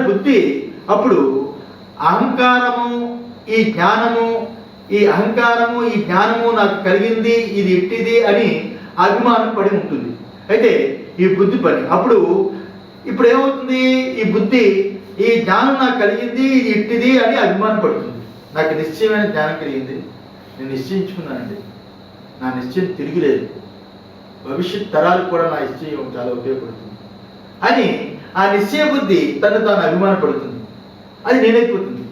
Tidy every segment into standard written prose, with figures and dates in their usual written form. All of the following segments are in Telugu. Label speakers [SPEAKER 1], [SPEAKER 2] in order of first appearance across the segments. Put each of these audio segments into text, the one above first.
[SPEAKER 1] బుద్ధి అప్పుడు అహంకారము ఈ జ్ఞానము ఈ జ్ఞానము నాకు కలిగింది, ఇది ఎట్టిది అని అభిమానం పడి ఉంటుంది. అయితే ఈ బుద్ధి పని అప్పుడు ఇప్పుడు ఏమవుతుంది, ఈ బుద్ధి ఈ జ్ఞానం నాకు కలిగింది, ఇది ఎట్టిది అని అభిమానం పడుతుంది. నాకు నిశ్చయమైన జ్ఞానం కలిగింది, నేను నిశ్చయించుకున్నానండి, నా నిశ్చయం తిరిగిలేదు, భవిష్యత్ తరాలకు కూడా నా నిశ్చయం చాలా ఉపయోగపడుతుంది అని ఆ నిశ్చయ బుద్ధి తను తాను అభిమానపడుతుంది. అది నేనైపోతుంది.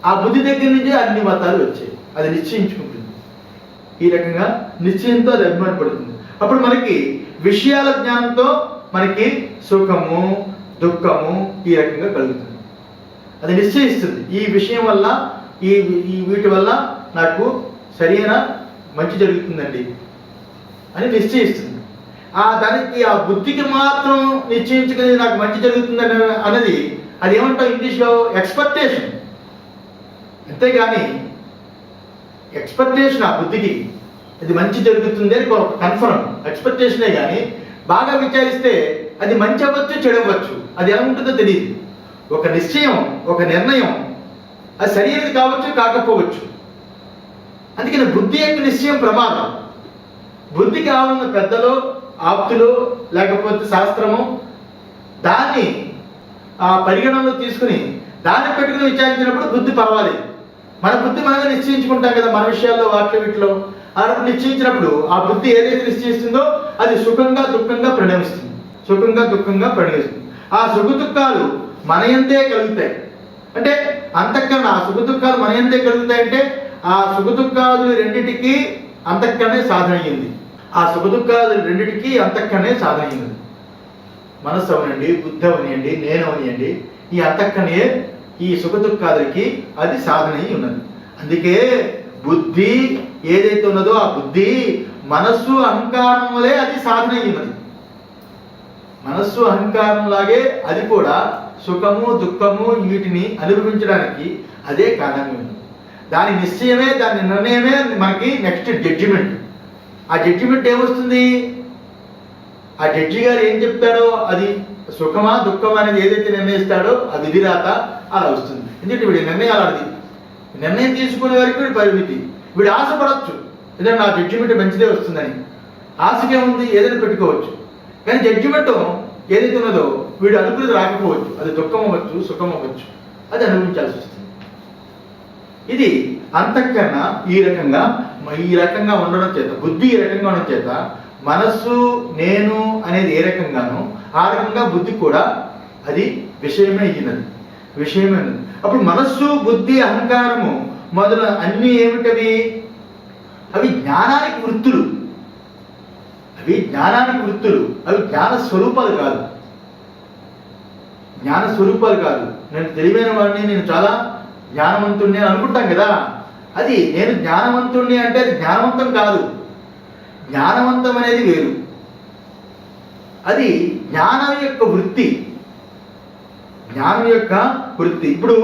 [SPEAKER 1] ఆ బుద్ధి దగ్గర నుంచి అన్ని మతాలు వచ్చాయి, అది నిశ్చయించుకుంటుంది. ఈ రకంగా నిశ్చయంతో అది అభిమానపడుతుంది. అప్పుడు మనకి విషయాల జ్ఞానంతో మనకి సుఖము దుఃఖము ఈ రకంగా కలుగుతుంది. అది నిశ్చయిస్తుంది, ఈ విషయం వల్ల ఈ వీటి వల్ల నాకు సరైన మంచి జరుగుతుందండి అని నిశ్చయిస్తుంది. దానికి ఆ బుద్ధికి మాత్రం నిశ్చయించుకుని నాకు మంచి జరుగుతుందని అన్నది అది ఏమంటాం ఇంగ్లీష్లో ఎక్స్పెక్టేషన్. అంతేగాని ఎక్స్పెక్టేషన్ ఆ బుద్ధికి అది మంచి జరుగుతుంది అని కన్ఫర్మ్ ఎక్స్పెక్టేషనే. కానీ బాగా విచారిస్తే అది మంచి అవ్వచ్చు చెడు అవ్వచ్చు, అది ఎలా ఉంటుందో తెలియదు. ఒక నిశ్చయం ఒక నిర్ణయం అది సరైనది కావచ్చు కాకపోవచ్చు. అందుకని బుద్ధి యొక్క నిశ్చయం ప్రమాదం. బుద్ధికి కావాలన్న పెద్దలు ఆప్తులు లేకపోతే శాస్త్రము దాన్ని పరిగణనలో తీసుకుని దాన్ని పెట్టుకుని విచారించినప్పుడు బుద్ధి పర్వాలేదు. మన బుద్ధి మనమే నిశ్చయించుకుంటాం కదా మన విషయాల్లో వీటిలో అప్పుడు నిశ్చయించినప్పుడు ఆ బుద్ధి ఏదైతే నిశ్చయిస్తుందో అది సుఖంగా దుఃఖంగా పరిణమిస్తుంది. ఆ సుఖ దుఃఖాలు మన యందే కలుగుతాయి. అంటే అంతఃకరణ ఆ సుఖ దుఃఖాలు మన యందే కలుగుతాయంటే ఆ సుఖ దుఃఖాలు రెండింటికి అంతఃకరణే సాధన అయ్యింది. ఆ సుఖ దుఃఖాలు రెండింటికి అంతఃకరణే సాధన అయ్యింది. మనస్సు అవనండి, బుద్ధి అవనియండి, నేను అవనియండి, ఈ అంతఃకరణే ఈ సుఖ దుఃఖాలకి అది సాధన అయి ఉన్నది. అందుకే బుద్ధి ఏదైతే ఉన్నదో ఆ బుద్ధి మనస్సు అహంకారం వలె అది సాధన అయి ఉన్నది. మనస్సు అహంకారం లాగే అది కూడా సుఖము దుఃఖము వీటిని అనుభవించడానికి అదే కారణంగా ఉంది. దాని నిశ్చయమే దాని నిర్ణయమే మనకి నెక్స్ట్ జడ్జిమెంట్. ఆ జడ్జిమెంట్ ఏమొస్తుంది, ఆ జడ్జి గారు ఏం చెప్తాడో అది సుఖమా దుఃఖమా అనేది ఏదైతే నిర్ణయిస్తాడో ఆ విధిరాత అలా వస్తుంది. ఎందుకంటే వీడి నిర్ణయాలు అది నిర్ణయం తీసుకునే వరకు వీడి పరిమితి. వీడు ఆశపడవచ్చు ఏదైనా నా జడ్జిమెంట్ మంచిదే వస్తుందని, ఆశకేముంది ఏదైనా పెట్టుకోవచ్చు. కానీ జడ్జిమెంట్ ఏదైతే ఉన్నదో వీడు అనుకున్నది రాకపోవచ్చు, అది దుఃఖం అవ్వచ్చు సుఖం అవ్వచ్చు, అది అనుభవించాల్సి వస్తుంది. ఇది అంతఃకరణ ఈ రకంగా ఉండడం చేత, బుద్ధి ఈ రకంగా ఉండడం చేత మనస్సు నేను అనేది ఏ రకంగానో ఆ రకంగా బుద్ధి కూడా అది విషయమే అయినది. అప్పుడు మనస్సు బుద్ధి అహంకారము మొదలు అన్నీ ఏమిటవి, అవి జ్ఞానానికి వృత్తులు. అవి జ్ఞాన స్వరూపాలు కాదు. నేను తెలివైన వాడిని, నేను చాలా జ్ఞానవంతుణ్ణి అనుకుంటాం కదా, అది నేను జ్ఞానవంతుణ్ణి అంటే అది జ్ఞానవంతం కాదు. జ్ఞానవంతం అనేది వేరు, అది జ్ఞానం యొక్క వృత్తి. ఇప్పుడు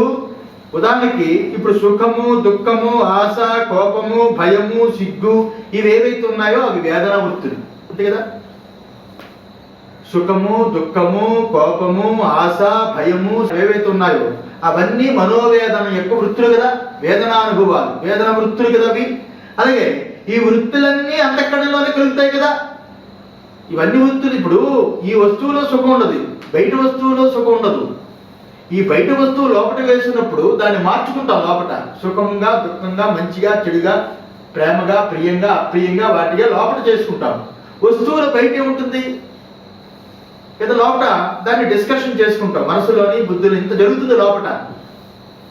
[SPEAKER 1] ఉదాహరణకి ఇప్పుడు సుఖము దుఃఖము ఆశ కోపము భయము సిగ్గు ఇవేవైతే ఉన్నాయో అవి వేదనా వృత్తులు అంతే కదా. సుఖము దుఃఖము కోపము ఆశ భయము ఏవైతే ఉన్నాయో అవన్నీ మనోవేదన యొక్క వృత్తులు కదా, వేదనానుభవాలు వేదన వృత్తులు కదా అవి. అలాగే ఈ వృత్తులన్నీ అంతఃకరణలోనే కలుగుతాయి కదా. ఇవన్నీ వృత్తులు. ఇప్పుడు ఈ వస్తువులో సుఖం ఉండదు, బయట వస్తువులో సుఖం ఉండదు. ఈ బయట వస్తువు లోపల వేసినప్పుడు దాన్ని మార్చుకుంటాం, లోపల సుఖంగా దుఃఖంగా మంచిగా చెడుగా ప్రేమగా ప్రియంగా అప్రియంగా వాటిగా లోపల చేసుకుంటాం. వస్తువుల బయట ఏముంటుంది కదా, లోపల దాన్ని డిస్కషన్ చేసుకుంటాం. మనసులోని బుద్ధిలో ఇంత జరుగుతుంది, లోపల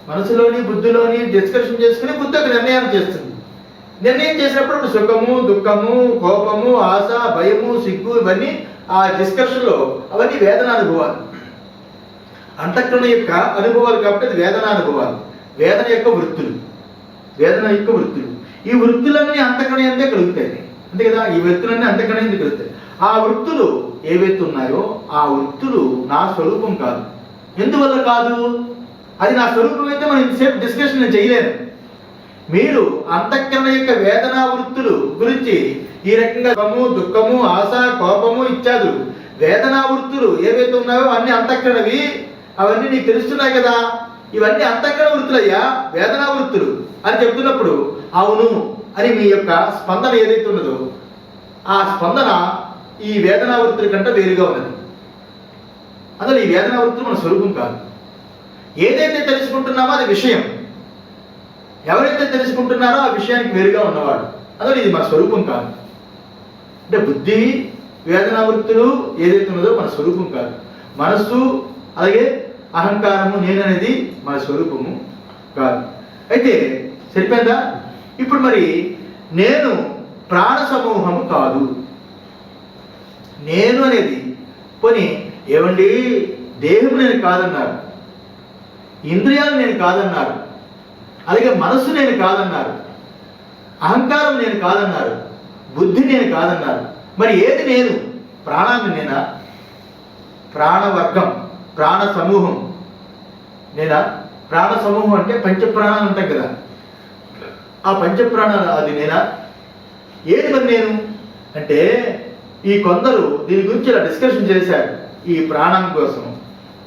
[SPEAKER 1] మనసులోని బుద్ధిలోని డిస్కషన్ చేసుకుని బుద్ధి ఒక నిర్ణయాన్ని చేస్తుంది. నిర్ణయం చేసినప్పుడు సుఖము దుఃఖము కోపము ఆశ భయము సిగ్గు ఇవన్నీ ఆ డిస్కషన్లో అవన్నీ వేదనానుభవాలు, అంతఃకరణ యొక్క అనుభవాలు కాబట్టి అది వేదనానుభవాలు, వేదన యొక్క వృత్తులు. ఈ వృత్తులన్నీ అంతఃకరణ అంతే కలుగుతాయి అంతే కదా. ఈ వృత్తులన్నీ అంతఃకరణ ఎందుకు కలుగుతాయి. ఆ వృత్తులు ఏవైతే ఉన్నాయో ఆ వృత్తులు నా స్వరూపం కాదు. ఎందువల్ల కాదు, అది నా స్వరూపం అయితే మనం ఇంతసేపు డిస్కషన్ నేను చేయలేను. మీరు అంతఃకరణ యొక్క వేదనా వృత్తులు గురించి ఈ రకంగా సుఖము దుఃఖము ఆశ కోపము ఇత్యాదులు వేదనా వృత్తులు ఏవైతే ఉన్నాయో అన్ని అంతఃకరణవి. అవన్నీ నీకు తెలుస్తున్నాయి కదా, ఇవన్నీ అంతఃకరణ వృత్తులయ్యా, వేదనా వృత్తులు అని చెప్తున్నప్పుడు అవును అని మీ యొక్క స్పందన ఏదైతే ఉన్నదో ఆ స్పందన ఈ వేదనా వృత్తుల కంటే వేరుగా ఉన్నది. అందులో ఈ వేదనా వృత్తులు మన స్వరూపం కాదు. ఏదైతే తెలుసుకుంటున్నామో అది విషయం, ఎవరైతే తెలుసుకుంటున్నారో ఆ విషయానికి వేరుగా ఉన్నవాడు. అందులో ఇది మన స్వరూపం కాదు. అంటే బుద్ధి వేదనా వృత్తులు ఏదైతే ఉన్నదో మన స్వరూపం కాదు. మనస్సు అలాగే అహంకారము నేను అనేది మన స్వరూపము కాదు. అయితే సరిపోయిందా? ఇప్పుడు మరి నేను ప్రాణ సమూహము కాదు. నేను అనేది పోనీ ఏమండి, దేహం నేను కాదన్నారు, ఇంద్రియాలు నేను కాదన్నారు, అలాగే మనస్సు నేను కాదన్నారు, అహంకారం నేను కాదన్నారు, బుద్ధి నేను కాదన్నారు. మరి ఏది నేను? ప్రాణాన్ని నేనా? ప్రాణవర్గం, ప్రాణ సమూహం నేనా? ప్రాణ సమూహం అంటే పంచప్రాణాలు ఉంటాయి కదా, ఆ పంచప్రాణాలు అది నేనా? ఏది మరి నేను అంటే ఈ కొందరు దీని గురించి ఇలా డిస్కషన్ చేశారు. ఈ ప్రాణం కోసం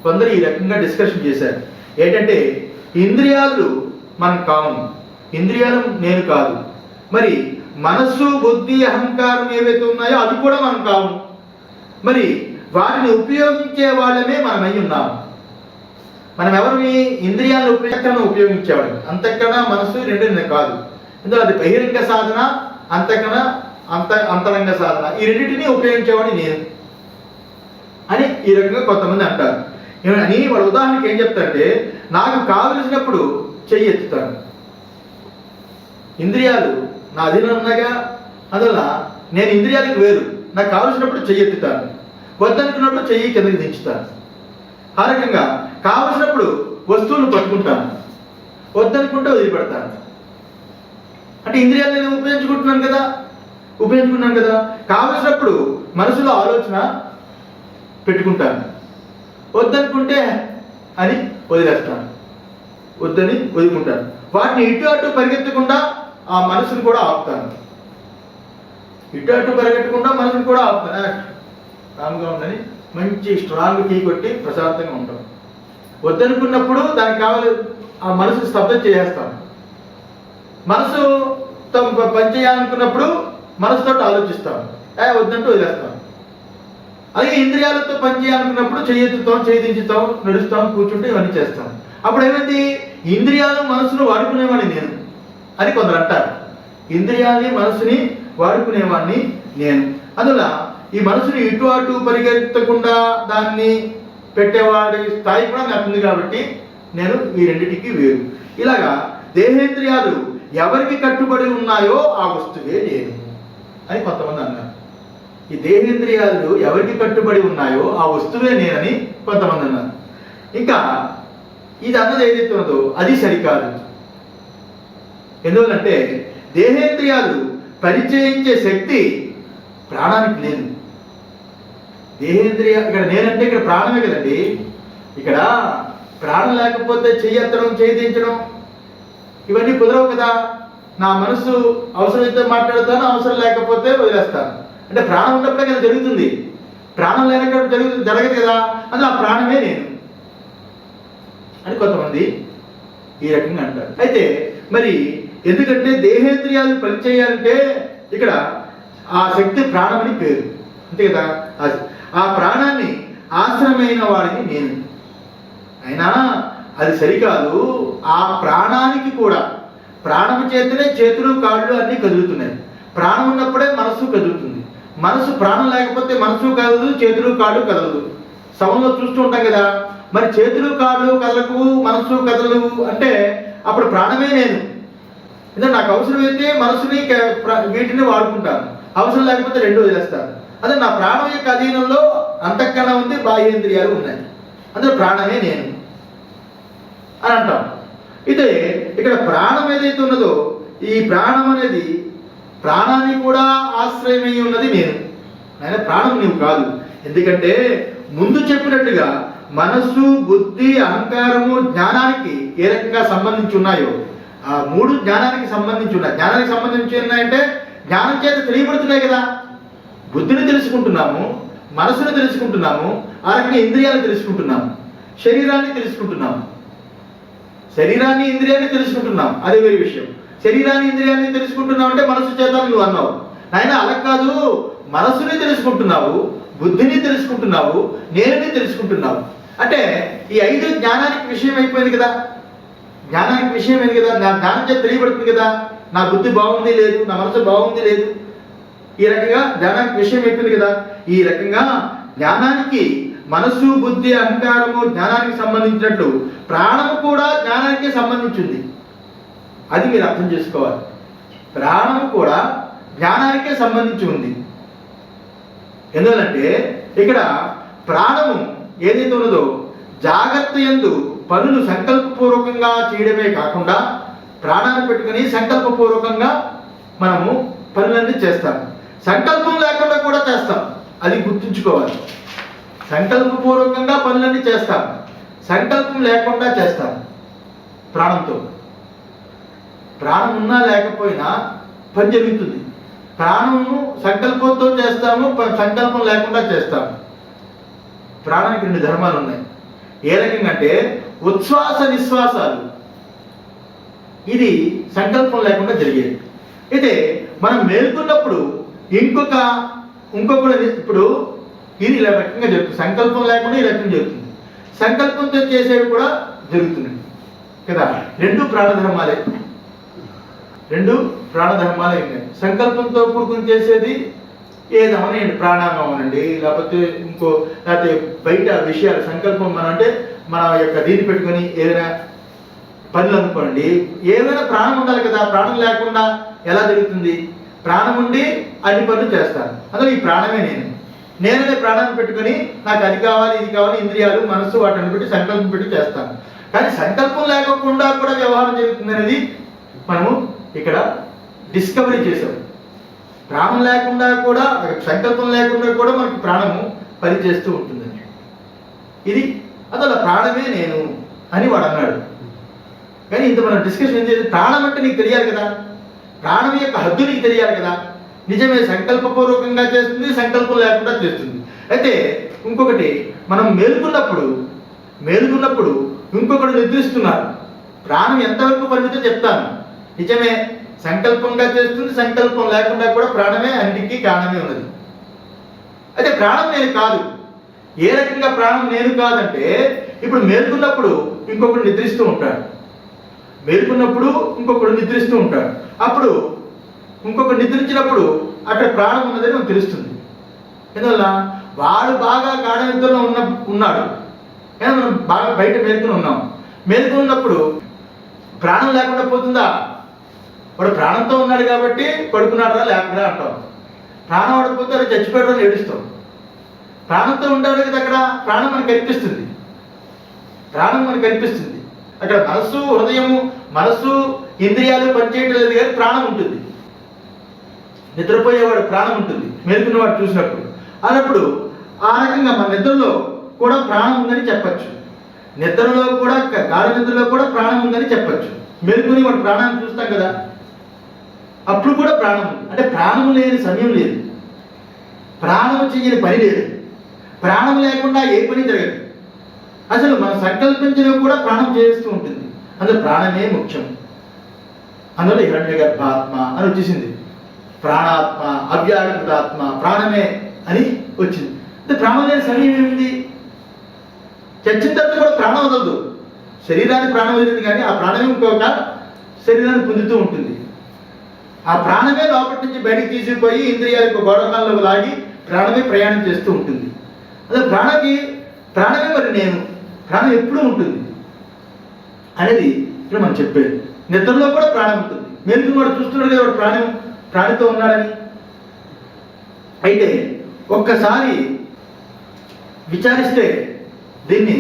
[SPEAKER 1] కొందరు ఈ రకంగా డిస్కషన్ చేశారు. ఏంటంటే ఇంద్రియాలు మనం కాము, ఇంద్రియాలు నేను కాదు, మరి మనస్సు బుద్ధి అహంకారం ఏవైతే ఉన్నాయో అవి కూడా మనం కాము, మరి వాటిని ఉపయోగించే వాళ్ళమే మనమై ఉన్నాము. మనం ఎవరిని? ఇంద్రియాలను ఉపయోగించేవాడు. అంతకన్నా మనస్సు రెండు కాదు. ఇందులో అది బహిరంగ సాధన, అంతకన్నా అంతరంగ సాధన, ఈ రెండింటినీ ఉపయోగించేవాడిని నేను అని ఈ రకంగా కొంతమంది అంటారు. అని వాళ్ళ ఉదాహరణకి ఏం చెప్తారంటే, నాకు కావలసినప్పుడు చెయ్యి ఎత్తుతాను, ఇంద్రియాలు నా అధీనం ఉన్నాగా, అందువల్ల నేను ఇంద్రియాలకు వేరు, నాకు కావలసినప్పుడు చెయ్యి ఎత్తుతాను, వద్దనుకున్నప్పుడు చెయ్యి కిందకి దించుతాను. ఆ రకంగా కావలసినప్పుడు వస్తువులు పట్టుకుంటాను, వద్దనుకుంటే వదిలిపెడతాను. అంటే ఇంద్రియాలు నేను ఉపయోగించుకుంటున్నాను కదా. కావలసినప్పుడు మనసులో ఆలోచన పెట్టుకుంటాను, వద్దనుకుంటే అని వదిలేస్తాను, వద్దని వదులుకుంటాను. వాటిని ఇటు అటు పరిగెత్తకుండా ఆ మనసును కూడా ఆపుతాను, ఇటు అటు పరిగెత్తకుండా మనసును కూడా ఆపుతాను. రాముగా ఉందని మంచి స్ట్రాంగ్ టీ కొట్టి ప్రశాంతంగా ఉంటాం. వద్దనుకున్నప్పుడు దానికి కావాలి ఆ మనసు స్తబ్దం చేసేస్తాను. మనసు పని చేయాలనుకున్నప్పుడు మనసుతో ఆలోచిస్తాం, వద్దంటూ వదిలేస్తాం. అలాగే ఇంద్రియాలతో పని చేయాలనుకున్నప్పుడు చేయెత్తుతాం, దించుతాం, నడుస్తాం, కూర్చుంటే ఇవన్నీ చేస్తాం. అప్పుడు ఏమైంది? ఇంద్రియాలు మనసును వాడుకునేవాడిని నేను అని కొందరు అంటారు. ఇంద్రియాలని మనసుని వాడుకునేవాడిని నేను. అందువల్ల ఈ మనసుని ఇటు అటు పరిగెత్తకుండా దాన్ని పెట్టేవాడి స్థాయి కూడా నాకు ఉంది కాబట్టి నేను ఈ రెండింటికి వేరు. ఇలాగా దేహేంద్రియాలు ఎవరికి కట్టుబడి ఉన్నాయో ఆ వస్తువే నేను అని కొంతమంది అన్నారు. ఈ దేహేంద్రియాలు ఎవరికి కట్టుబడి ఉన్నాయో ఆ వస్తువే నేనని కొంతమంది అన్నారు. ఇంకా ఇది అన్నది ఏదైతే ఉన్నదో అది సరికాదు. ఎందువల్లంటే దేహేంద్రియాలు పరిచయించే శక్తి ప్రాణానికి లేదు. దేహేంద్రియ ఇక్కడ నేనంటే ఇక్కడ ప్రాణమే కదండి. ఇక్కడ ప్రాణం లేకపోతే చెయ్యెత్తడం, దించడం ఇవన్నీ కుదరవు కదా. నా మనసు అవసరమైతే మాట్లాడతాను, అవసరం లేకపోతే వదిలేస్తాను. అంటే ప్రాణం ఉన్నప్పుడే కదా జరుగుతుంది, ప్రాణం లేనప్పుడు జరగదు కదా. అందులో ఆ ప్రాణమే నేను అని కొంతమంది ఈ రకంగా అంటారు. అయితే మరి ఎందుకంటే దేహేంద్రియాలు పనిచేయాలంటే ఇక్కడ ఆ శక్తి ప్రాణమని పేరు, అంతే కదా. ఆ ప్రాణాన్ని ఆశ్రమైన వాడిని నేను. అయినా అది సరికాదు. ఆ ప్రాణానికి కూడా ప్రాణము చేతనే చేతులు కాళ్ళు అన్నీ కదులుతున్నాయి. ప్రాణం ఉన్నప్పుడే మనస్సు కదులుతుంది. మనసు ప్రాణం లేకపోతే మనసు కదలదు, చేతులు కాళ్ళు కదలదు. సౌండ్లో చూస్తూ ఉంటాం కదా. మరి చేతులు కాళ్ళు కదలకు, మనస్సు కదలవు అంటే అప్పుడు ప్రాణమే నేను. ఎందుకంటే నాకు అవసరమైతే మనసుని వీటిని వాడుకుంటాను, అవసరం లేకపోతే రెండు వదిలేస్తాను. అదే నా ప్రాణం యొక్క అధీనంలో అంతఃకరణ ఉంది, బాహ్యేంద్రియాలు ఉన్నాయి, అందులో ప్రాణమే నేను అని అంటాం. అయితే ఇక్కడ ప్రాణం ఏదైతే ఉన్నదో ఈ ప్రాణం అనేది ప్రాణాన్ని కూడా ఆశ్రయమై ఉన్నది నేను. ఆయన ప్రాణం నీవు కాదు. ఎందుకంటే ముందు చెప్పినట్టుగా మనస్సు బుద్ధి అహంకారము జ్ఞానానికి ఏ రకంగా సంబంధించి ఉన్నాయో ఆ మూడు జ్ఞానానికి సంబంధించి ఉన్నాయి. జ్ఞానానికి సంబంధించి ఉన్నాయంటే జ్ఞానం చేత తెలియబడుతున్నాయి కదా. బుద్ధిని తెలుసుకుంటున్నాము, మనసును తెలుసుకుంటున్నాము, ఆ రకంగా ఇంద్రియాలను తెలుసుకుంటున్నాము. శరీరాన్ని తెలుసుకుంటున్నాం, శరీరాన్ని ఇంద్రియాన్ని తెలుసుకుంటున్నాం, అదే వేరే విషయం. శరీరాన్ని ఇంద్రియాన్ని తెలుసుకుంటున్నావు అంటే మనసు చేత నువ్వు అన్నావు. నాయన అలా కాదు, మనసుని తెలుసుకుంటున్నావు, బుద్ధిని తెలుసుకుంటున్నావు, నేనుని తెలుసుకుంటున్నావు. అంటే ఈ 5 జ్ఞానానికి విషయం అయిపోయింది కదా, జ్ఞానానికి విషయం అయింది కదా. నా జ్ఞానం చేత తెలియబడుతుంది కదా, నా బుద్ధి బాగుంది లేదు, నా మనసు బాగుంది లేదు. ఈ రకంగా జ్ఞానానికి విషయం అయిపోయింది కదా. ఈ రకంగా జ్ఞానానికి మనసు, బుద్ధి, అహంకారము జ్ఞానానికి సంబంధించినట్లు ప్రాణము కూడా జ్ఞానానికి సంబంధించింది. అది మీరు అర్థం చేసుకోవాలి. ప్రాణము కూడా జ్ఞానానికే సంబంధించి ఉంది. ఎందుకంటే ఇక్కడ ప్రాణము ఏదైతే ఉన్నదో జాగ్రత్త యందు పనులు సంకల్పపూర్వకంగా చేయడమే కాకుండా ప్రాణాన్ని పెట్టుకుని సంకల్పపూర్వకంగా మనము పనులన్నీ చేస్తాం. సంకల్పం లేకుండా కూడా చేస్తాం, అది గుర్తుంచుకోవాలి. సంకల్పపూర్వకంగా పనులన్నీ చేస్తాం, సంకల్పం లేకుండా చేస్తాం. ప్రాణంతో ప్రాణం ఉన్నా లేకపోయినా పని జరుగుతుంది. ప్రాణము సంకల్పంతో చేస్తాము, సంకల్పం లేకుండా చేస్తాము. ప్రాణానికి 2 ధర్మాలు ఉన్నాయి. ఏ రకంగా అంటే ఉచ్ఛ్వాస నిశ్వాసాలు, ఇది సంకల్పం లేకుండా జరిగేది. అయితే మనం మేల్కొన్నప్పుడు ఇంకొకటి ఇప్పుడు ఇది ఇలా రకంగా జరుగుతుంది. సంకల్పం లేకుండా ఈ రకంగా జరుగుతుంది, సంకల్పంతో చేసేవి కూడా జరుగుతున్నాయి కదా. 2 ప్రాణధర్మాలే, 2 ప్రాణధర్మాలే ఉన్నాయి. సంకల్పంతో కూడుకుని చేసేది ఏదవనండి, ప్రాణాయామం అనండి, లేకపోతే లేకపోతే బయట విషయాలు. సంకల్పం మనం అంటే మన యొక్క దీన్ని పెట్టుకొని ఏదైనా పనులు అనుకోండి, ఏమైనా ప్రాణం ఉండాలి కదా. ప్రాణం లేకుండా ఎలా జరుగుతుంది? ప్రాణం ఉండి అన్ని పనులు చేస్తాను. అందులో ఈ ప్రాణమే నేననే ప్రాణాన్ని పెట్టుకొని నాకు అది కావాలి, ఇది కావాలి, ఇంద్రియాలు, మనస్సు వాటిని పెట్టి సంకల్పం పెట్టి చేస్తాను. కానీ సంకల్పం లేకుండా కూడా వ్యవహారం జరుగుతుంది అనేది మనము ఇక్కడ డిస్కవరీ చేసాం. ప్రాణం లేకుండా కూడా, సంకల్పం లేకుండా కూడా మనకి ప్రాణము పనిచేస్తూ ఉంటుందని. ఇది అసలు ప్రాణమే నేను అని వాడు అన్నాడు. కానీ ఇంత మనం డిస్కషన్ ఏం చేసి, ప్రాణం అంటే నీకు తెలియాలి కదా, ప్రాణం యొక్క హద్దు నీకు తెలియాలి కదా. నిజమే, సంకల్పపూర్వకంగా చేస్తుంది, సంకల్పం లేకుండా చేస్తుంది. అయితే ఇంకొకటి, మనం మేలుకున్నప్పుడు ఇంకొకటి నిద్రిస్తున్నారు. ప్రాణం ఎంతవరకు పరిమితో చెప్తాను. నిజమే, సంకల్పంగా చేస్తుంది, సంకల్పం లేకుండా కూడా ప్రాణమే అన్నిటికీ కారణమే ఉన్నది. అయితే ప్రాణం నేను కాదు. ఏ రకంగా ప్రాణం నేను కాదంటే, ఇప్పుడు మేల్కొన్నప్పుడు ఇంకొకడు నిద్రిస్తూ ఉంటాడు, మేల్కొన్నప్పుడు ఇంకొకడు నిద్రిస్తూ ఉంటాడు. అప్పుడు ఇంకొకడు నిద్రించినప్పుడు అక్కడ ప్రాణం ఉన్నదని మనకు తెలుస్తుంది. ఎందువల్ల? వాడు బాగా గాఢ నిద్రలో ఉన్నాడు, మనం బాగా బయట మేల్కొని ఉన్నాం. మేల్కొని ఉన్నప్పుడు ప్రాణం లేకుండా పోతుందా? వాడు ప్రాణంతో ఉన్నాడు కాబట్టి పడుకున్నాడా లేకుండా అంటాం. ప్రాణం పడిపోతే అది చచ్చిపోయాడని ఏడుస్తాం. ప్రాణంతో ఉంటాడు కదా, అక్కడ ప్రాణం మనకు కనిపిస్తుంది, ప్రాణం మనకు కనిపిస్తుంది. అక్కడ మనస్సు, హృదయము, మనస్సు, ఇంద్రియాలు పనిచేయటం లేదు కానీ ప్రాణం ఉంటుంది. నిద్రపోయేవాడు ప్రాణం ఉంటుంది, మేలుకున్నవాడు చూసినప్పుడు. అన్నప్పుడు ఆ రకంగా మన నిద్రలో కూడా ప్రాణం ఉందని చెప్పచ్చు. నిద్రలో కూడా, గాఢ నిద్రలో కూడా ప్రాణం ఉందని చెప్పచ్చు. మేలుకుని వాడు ప్రాణాన్ని చూస్తాం కదా, అప్పుడు కూడా ప్రాణం ఉంది. అంటే ప్రాణం లేని సమయం లేదు, ప్రాణం చేయని పని లేదు. ప్రాణం లేకుండా ఏ పని జరగదు. అసలు మనం సంకల్పించినవి కూడా ప్రాణం చేస్తూ ఉంటుంది. అందులో ప్రాణమే ముఖ్యం. అందులో హిరణ్య గర్భాత్మ అని వచ్చేసింది. ప్రాణాత్మ, అవ్యాకృతాత్మ, ప్రాణమే అని వచ్చింది. అంటే ప్రాణం లేని సమయం ఏమింది? చచ్చిన తర్వాత కూడా ప్రాణం వదలదు. శరీరానికి ప్రాణం వదిలింది కానీ ఆ ప్రాణమే ఇంకొక శరీరాన్ని పొందుతూ ఉంటుంది. ఆ ప్రాణమే లోపటి నుంచి బయటకు తీసుకుపోయి ఇంద్రియాలకు గోడకాల్లో లాగి ప్రాణమే ప్రయాణం చేస్తూ ఉంటుంది. అదే ప్రాణమే మరి నేను, ప్రాణం ఎప్పుడూ ఉంటుంది అనేది ఇక్కడ మనం చెప్పేది. నిద్రలో కూడా ప్రాణం ఉంటుంది. మేలుకుని వాడు చూస్తున్నాడు కదా, వాడు ప్రాణితో ఉన్నాడని. అయితే ఒక్కసారి విచారిస్తే దీన్ని,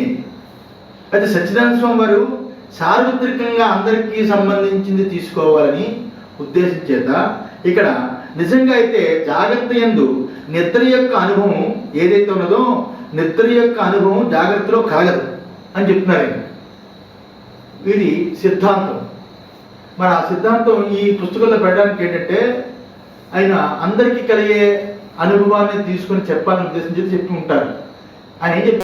[SPEAKER 1] అయితే సచ్చిదానంద స్వామి వారు సార్వత్రికంగా అందరికీ సంబంధించింది తీసుకోవాలని ఉద్దేశం చేత ఇక్కడ నిజంగా అయితే జాగ్రత్త యందు నిద్ర యొక్క అనుభవం ఏదైతే ఉన్నదో, నిద్ర యొక్క అనుభవం జాగ్రత్తలో కలగదు అని చెప్తున్నారు. ఇది సిద్ధాంతం. మరి ఆ సిద్ధాంతం ఈ పుస్తకంలో పెట్టడానికి ఏంటంటే, ఆయన అందరికీ కలిగే అనుభవాన్ని తీసుకొని చెప్పాలని ఉద్దేశం చేసి చెప్తూ ఉంటారు. ఆయన ఏం చెప్తారు?